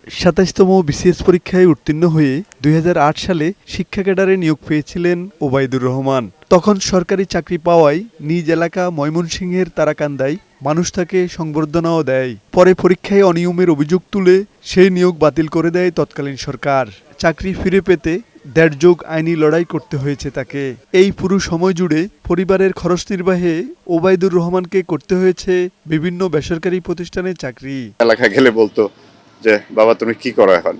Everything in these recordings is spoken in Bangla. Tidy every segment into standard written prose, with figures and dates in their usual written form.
২৭তম বিসিএস পরীক্ষায় উত্তীর্ণ হয়ে ২০০৮ সালে শিক্ষা ক্যাডারে নিয়োগ পেয়েছিলেন ওবায়দুর রহমান। তখন সরকারি চাকরি পাওয়ায় নিজ এলাকা ময়মনসিংহের তারাকান্দায় মানুষ তাকে সংবর্ধনাও দেয়। পরে পরীক্ষায় অনিয়মের অভিযোগ তুলে সেই নিয়োগ বাতিল করে দেয় তৎকালীন সরকার। চাকরি ফিরে পেতে ১.৫ যুগ আইনি লড়াই করতে হয়েছে তাকে। এই পুরো সময় জুড়ে পরিবারের খরচ নির্বাহে ওবায়দুর রহমানকে করতে হয়েছে বিভিন্ন বেসরকারি প্রতিষ্ঠানে চাকরি। এলাকা গেলে বলতো যে বাবা তুমি কি করো এখন,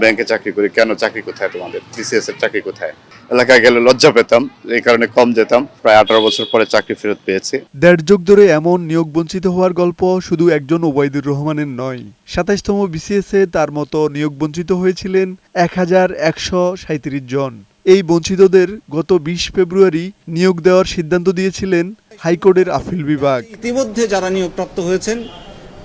ব্যাংকে চাকরি করি। কেন, চাকরি কোথায় তোমাদের, বিসিএস এর চাকরি কোথায়? এলাকায় গেলে লজ্জা পেতাম, এই কারণে কম যেতাম। প্রায় 18 বছর পরে চাকরি ফেরত পেয়েছি। ১.৫ যুগ ধরে এমন নিয়োগ বঞ্চিত হওয়ার গল্প শুধু একজন ওবায়দুর রহমানের নয়। ২৭তম বিসিএসে তার মতো নিয়োগ বঞ্চিত হয়েছিলেন ১,১৩৭ জন। এই বঞ্চিতদের গত ২০ ফেব্রুয়ারি নিয়োগ দেওয়ার সিদ্ধান্ত দিয়েছিলেন হাইকোর্টের আপিল বিভাগ। ইতিমধ্যে যারা নিয়োগপ্রাপ্ত হয়েছেন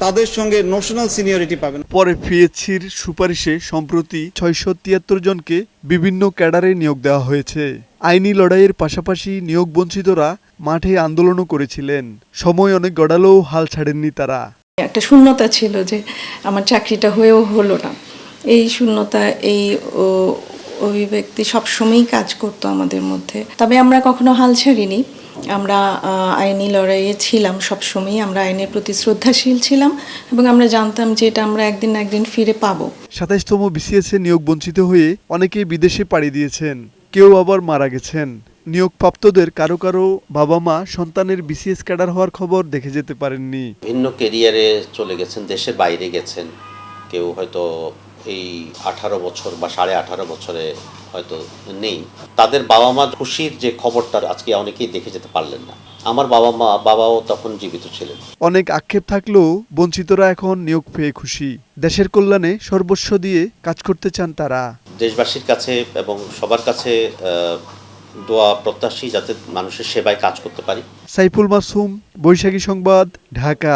তাদের সঙ্গে ন্যাশনাল সিনিয়রিটি পাবেন। পরে পিএসসির সুপারিশে সম্প্রতি ৬৭৩ জনকে বিভিন্ন ক্যাডারে নিয়োগ দেওয়া হয়েছে। আইনি লড়াইয়ের পাশাপাশি নিয়োগ বঞ্চিতরা মাঠে আন্দোলনও করেছিলেন। সময় অনেক গড়ালেও হাল ছাড়েননি তারা। একটা শূন্যতা ছিল যে আমার চাকরিটা হয়েও হলো না। এই শূন্যতা, এই অভিব্যক্তি সবসময়ই কাজ করতো আমাদের মধ্যে। তবে আমরা কখনো হাল ছাড়িনি। আমরা আইনি লড়াইয়ে ছিলাম সবসময়ই। আমরা আইনের প্রতি শ্রদ্ধাশীল ছিলাম এবং আমরা জানতাম যে এটা আমরা একদিন না একদিন ফিরে পাবো। ২৭তম বিসিএসে নিয়োগ বঞ্চিত হয়ে অনেকেই বিদেশে পাড়ি দিয়েছেন, কেউ আবার মারা গেছেন। নিয়োগপ্রাপ্তদের কারো কারো বাবা মা সন্তানের বিসিএস ক্যাডার হওয়ার খবর দেখে যেতে পারেননি। ভিন্ন কেরিয়ারে চলে গেছেন, দেশের বাইরে গেছেন। কেউ হয়তো এই 18 বছর বা 18.5 বছরে হয়তো নেই। তাদের বাবা মা খুশির যে খবরটা আজকে অনেকেই দেখে যেতে পারলেন না। আমার বাবাও তখন জীবিত ছিলেন। অনেক আক্ষেপ থাকলেও বঞ্চিতরা এখন নিয়োগ পেয়ে খুশি। দেশের কল্যাণে সর্বস্ব দিয়ে কাজ করতে চান তারা। দেশবাসীর কাছে এবং সবার কাছে দোয়া প্রত্যাশী যাতে মানুষের সেবায় কাজ করতে পারি। সাইফুল মাসুম, বৈশাখী সংবাদ, ঢাকা।